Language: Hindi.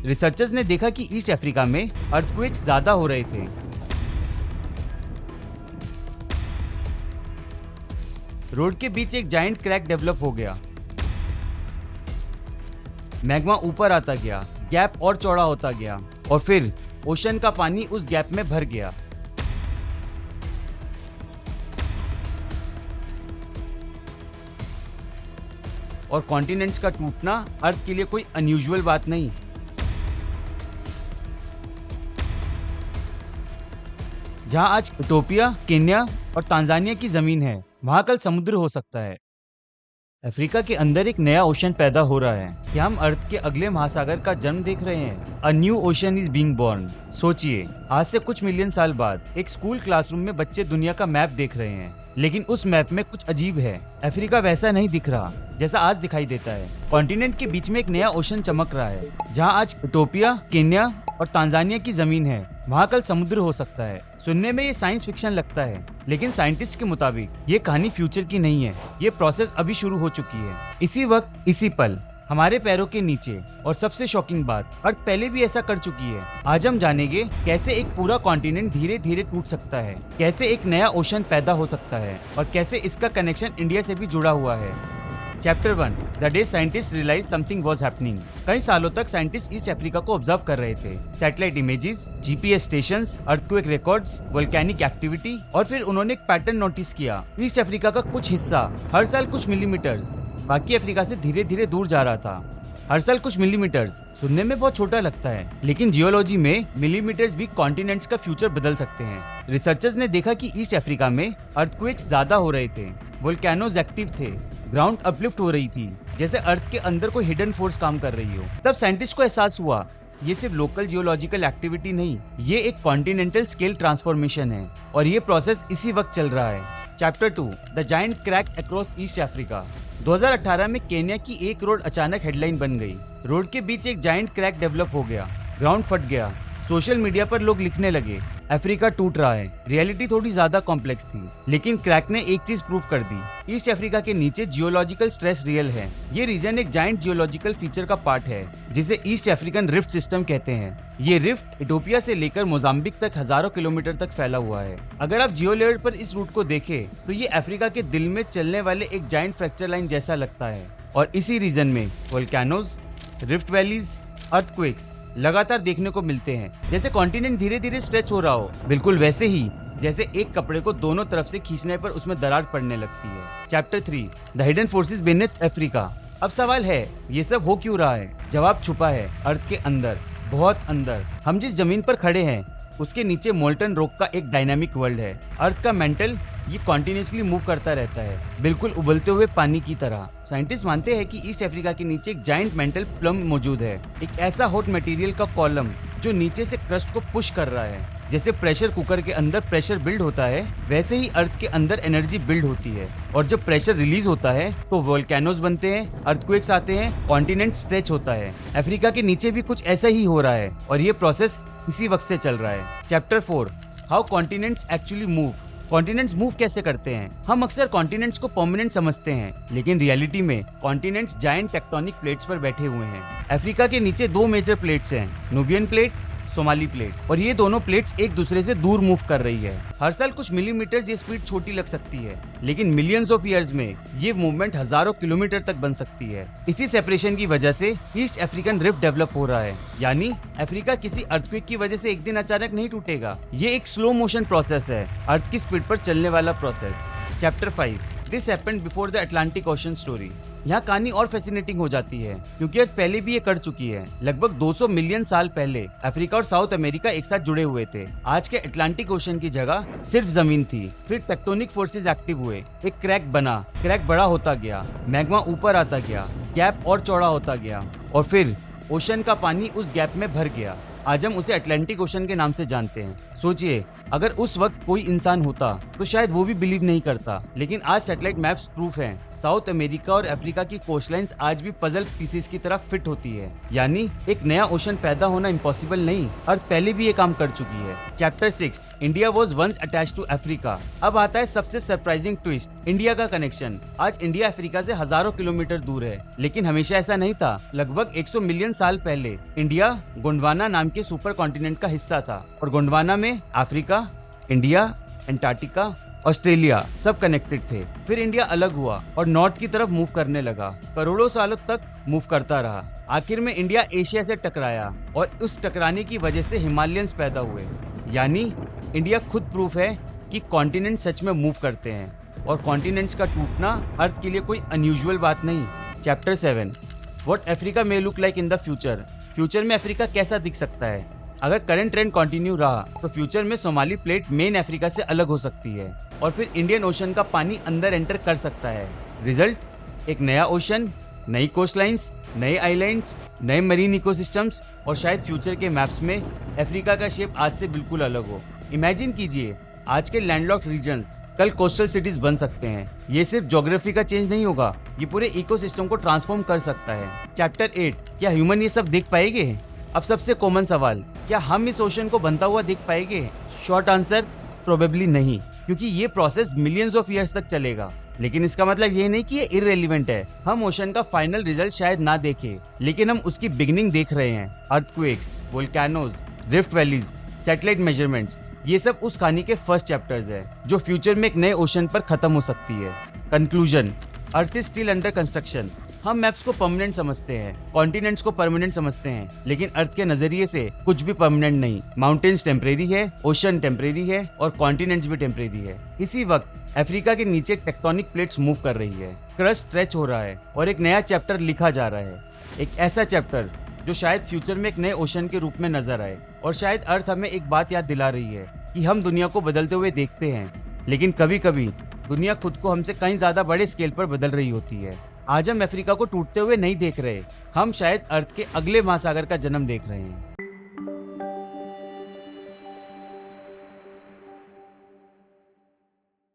रिसर्चर्स ने देखा कि ईस्ट अफ्रीका में अर्थक्वेक्स ज्यादा हो रहे थे। रोड के बीच एक जायंट क्रैक डेवलप हो गया। मैग्मा ऊपर आता गया, गैप और चौड़ा होता गया और फिर ओशन का पानी उस गैप में भर गया। और कॉन्टिनेंट्स का टूटना अर्थ के लिए कोई अनयूजुअल बात नहीं। जहां आज इथोपिया, केन्या और तांजानिया की जमीन है, वहां कल समुद्र हो सकता है। अफ्रीका के अंदर एक नया ओशन पैदा हो रहा है। क्या हम अर्थ के अगले महासागर का जन्म देख रहे हैं? A new ocean is being born. सोचिए, आज से कुछ मिलियन साल बाद एक स्कूल क्लासरूम में बच्चे दुनिया का मैप देख रहे हैं, लेकिन उस मैप में कुछ अजीब है। अफ्रीका वैसा नहीं दिख रहा जैसा आज दिखाई देता है। कॉन्टिनेंट के बीच में एक नया ओशन चमक रहा है। जहां आज इथोपिया, केन्या और तांजानिया की जमीन है, वहां कल समुद्र हो सकता है। सुनने में ये साइंस फिक्शन लगता है, लेकिन साइंटिस्ट के मुताबिक ये कहानी फ्यूचर की नहीं है। ये प्रोसेस अभी शुरू हो चुकी है। इसी वक्त, इसी पल, हमारे पैरों के नीचे। और सबसे शॉकिंग बात, अर्थ पहले भी ऐसा कर चुकी है। आज हम जानेंगे कैसे एक पूरा कॉन्टिनेंट धीरे धीरे टूट सकता है, कैसे एक नया ओशन पैदा हो सकता है और कैसे इसका कनेक्शन इंडिया से भी जुड़ा हुआ है। Chapter 1, the day scientist realize something was happening. कई सालों तक साइंटिस्ट ईस्ट अफ्रीका को ऑब्जर्व कर रहे थे। Satellite images, GPS stations, earthquake records, volcanic activity, और फिर उन्होंने एक पैटर्न नोटिस किया। ईस्ट अफ्रीका का कुछ हिस्सा हर साल कुछ मिलीमीटर्स बाकी अफ्रीका से धीरे धीरे दूर जा रहा था। हर साल कुछ मिलीमीटर्स सुनने में बहुत छोटा लगता है, लेकिन जियोलॉजी में मिलीमीटर्स भी कॉन्टिनेंट्स का फ्यूचर बदल सकते हैं। रिसर्चर्स ने देखा कि ईस्ट अफ्रीका में अर्थक्वेक्स ज्यादा हो रहे थे, वोल्केनोज एक्टिव थे, ग्राउंड अपलिफ्ट हो रही थी, जैसे अर्थ के अंदर कोई हिडन फोर्स काम कर रही हो। तब साइंटिस्ट को एहसास हुआ, ये सिर्फ लोकल जियोलॉजिकल एक्टिविटी नहीं, ये एक कॉन्टिनेंटल स्केल ट्रांसफॉर्मेशन है और ये प्रोसेस इसी वक्त चल रहा है। Chapter 2, the giant crack across east Africa. 2018 में केन्या की एक रोड अचानक हेडलाइन बन गई। रोड के बीच एक जायंट क्रैक डेवलप हो गया, ग्राउंड फट गया। सोशल मीडिया पर लोग लिखने लगे, अफ्रीका टूट रहा है। रियलिटी थोड़ी ज्यादा कॉम्प्लेक्स थी, लेकिन क्रैक ने एक चीज प्रूव कर दी, ईस्ट अफ्रीका के नीचे जियोलॉजिकल स्ट्रेस रियल है। ये रीजन एक जायंट जियोलॉजिकल फीचर का पार्ट है, जिसे ईस्ट अफ्रीकन रिफ्ट सिस्टम कहते हैं। ये रिफ्ट इथोपिया से लेकर मोजाम्बिक तक हजारों किलोमीटर तक फैला हुआ है। अगर आप जियो लेवल पर इस रूट को देखें, तो ये अफ्रीका के दिल में चलने वाले एक जायंट फ्रैक्चर लाइन जैसा लगता है। और इसी रीजन में वोल्केनोज, रिफ्ट वैलीज, अर्थक्वेक्स लगातार देखने को मिलते हैं। जैसे कॉन्टिनेंट धीरे धीरे स्ट्रेच हो रहा हो, बिल्कुल वैसे ही जैसे एक कपड़े को दोनों तरफ से खींचने पर उसमें दरार पड़ने लगती है। Chapter 3, the hidden forces beneath Africa. अब सवाल है, ये सब हो क्यों रहा है? जवाब छुपा है अर्थ के अंदर, बहुत अंदर। हम जिस जमीन पर खड़े हैं, उसके नीचे मोल्टन रॉक का एक डायनामिक वर्ल्ड है। अर्थ का मेंटल ये कॉन्टिन्यूसली मूव करता रहता है, बिल्कुल उबलते हुए पानी की तरह। साइंटिस्ट मानते हैं कि ईस्ट अफ्रीका के नीचे एक जायंट मेंटल प्लम मौजूद है, एक ऐसा हॉट मटेरियल का कॉलम जो नीचे से क्रस्ट को पुश कर रहा है। जैसे प्रेशर कुकर के अंदर प्रेशर बिल्ड होता है, वैसे ही अर्थ के अंदर एनर्जी बिल्ड होती है। और जब प्रेशर रिलीज होता है तो वोल्केनोज बनते हैं, अर्थक्वेक्स आते हैं, कॉन्टिनेंट स्ट्रेच होता है। अफ्रीका के नीचे भी कुछ ऐसा ही हो रहा है और ये प्रोसेस इसी वक्त से चल रहा है। Chapter 4, how continents actually move. Continents move कैसे करते हैं? हम अक्सर कॉन्टिनेंट्स को परमानेंट समझते हैं, लेकिन रियलिटी में कॉन्टिनेंट्स जायंट टेक्टोनिक प्लेट्स पर बैठे हुए हैं। अफ्रीका के नीचे 2 मेजर प्लेट्स हैं, नुबियन प्लेट, सोमाली प्लेट, और ये दोनों प्लेट्स एक दूसरे से दूर मूव कर रही है। हर साल कुछ मिलीमीटर्स ये स्पीड छोटी लग सकती है, लेकिन मिलियंस ऑफ ईयर्स में ये मूवमेंट हजारों किलोमीटर तक बन सकती है। इसी सेपरेशन की वजह से ईस्ट अफ्रीकन रिफ्ट डेवलप हो रहा है। यानी अफ्रीका किसी अर्थक्वेक की वजह से एक दिन अचानक नहीं टूटेगा। ये एक स्लो मोशन प्रोसेस है, अर्थ की स्पीड पर चलने वाला process. Chapter 5, this happened before the Atlantic ocean story. यहाँ कहानी और फैसिनेटिंग हो जाती है, क्योंकि अर्थ पहले भी ये कर चुकी है। लगभग 200 मिलियन साल पहले अफ्रीका और साउथ अमेरिका एक साथ जुड़े हुए थे। आज के अटलांटिक ओशन की जगह सिर्फ जमीन थी। फिर टेक्टोनिक फोर्सेस एक्टिव हुए, एक क्रैक बना, क्रैक बड़ा होता गया, मैग्मा ऊपर आता गया, गैप और चौड़ा होता गया और फिर ओशन का पानी उस गैप में भर गया। आज हम उसे अटलांटिक ओशन के नाम से जानते हैं। सोचिए, अगर उस वक्त कोई इंसान होता तो शायद वो भी बिलीव नहीं करता, लेकिन आज सैटेलाइट मैप्स प्रूफ हैं। साउथ अमेरिका और अफ्रीका की कोस्टलाइंस आज भी पजल पीसेस की तरह फिट होती है। यानी एक नया ओशन पैदा होना इम्पॉसिबल नहीं, अर्थ पहले भी ये काम कर चुकी है। Chapter 6, India was once attached to Africa. अब आता है सबसे सरप्राइजिंग ट्विस्ट, इंडिया का कनेक्शन। आज इंडिया अफ्रीका से हजारों किलोमीटर दूर है, लेकिन हमेशा ऐसा नहीं था। लगभग 100 मिलियन साल पहले इंडिया गोंडवाना नाम के सुपर कॉन्टिनेंट का हिस्सा था, और गोंडवाना में अफ्रीका, इंडिया, अंटार्कटिका, ऑस्ट्रेलिया सब कनेक्टेड थे। फिर इंडिया अलग हुआ और नॉर्थ की तरफ मूव करने लगा। करोड़ों सालों तक मूव करता रहा। आखिर में इंडिया एशिया से टकराया और उस टकराने की वजह से हिमालयंस पैदा हुए। यानी इंडिया खुद प्रूफ है कि कॉन्टिनेंट सच में मूव करते हैं, और कॉन्टिनेंट्स का टूटना अर्थ के लिए कोई अनयूजुअल बात नहीं। Chapter 7, what Africa may look like in the future. Future में अफ्रीका कैसा दिख सकता है? अगर करंट ट्रेंड कंटिन्यू रहा तो फ्यूचर में सोमाली प्लेट मेन अफ्रीका से अलग हो सकती है, और फिर इंडियन ओशन का पानी अंदर एंटर कर सकता है। रिजल्ट, एक नया ओशन, नई कोस्ट लाइन्स, नए आइलैंड्स, नए मरीन इकोसिस्टम्स, और शायद फ्यूचर के मैप्स में अफ्रीका का शेप आज से बिल्कुल अलग हो। इमेजिन कीजिए, आज के लैंडलॉक्ड रीजन्स कल कोस्टल सिटीज बन सकते हैं। ये सिर्फ ज्योग्राफी का चेंज नहीं होगा, ये पूरे इकोसिस्टम को ट्रांसफॉर्म कर सकता है। चैप्टर 8, क्या ह्यूमन ये सब देख पाएंगे? अब सबसे कॉमन सवाल, क्या हम इस ओशन को बनता हुआ देख पाएंगे? शॉर्ट आंसर, प्रोबेबली नहीं, क्योंकि ये प्रोसेस मिलियंस ऑफ ईयर्स तक चलेगा। लेकिन इसका मतलब ये नहीं कि ये इररेलेवेंट है। हम ओशन का फाइनल रिजल्ट शायद ना देखें, लेकिन हम उसकी बिगिनिंग देख रहे हैं। Earthquakes, volcanoes, rift valleys, satellite measurements, ये सब उस कहानी के फर्स्ट चैप्टर्स है जो फ्यूचर में एक नए ओशन पर खत्म हो सकती है। Conclusion, earth is still under construction. हम मैप्स को परमानेंट समझते हैं, कॉन्टिनेंट्स को परमानेंट समझते हैं, लेकिन अर्थ के नजरिए से कुछ भी परमानेंट नहीं। माउंटेन्स टेम्परेरी है, ओशन टेम्परेरी है, और कॉन्टिनेंट्स भी टेम्परेरी है। इसी वक्त अफ्रीका के नीचे टेक्टोनिक प्लेट्स मूव कर रही है, क्रस्ट स्ट्रेच हो रहा है, और एक नया चैप्टर लिखा जा रहा है। एक ऐसा चैप्टर जो शायद फ्यूचर में एक नए ओशन के रूप में नजर आए। और शायद अर्थ हमें एक बात याद दिला रही है कि हम दुनिया को बदलते हुए देखते हैं, लेकिन कभी कभी दुनिया खुद को हमसे कहीं ज्यादा बड़े स्केल पर बदल रही होती है। आज हम अफ्रीका को टूटते हुए नहीं देख रहे, हम शायद अर्थ के अगले महासागर का जन्म देख रहे हैं।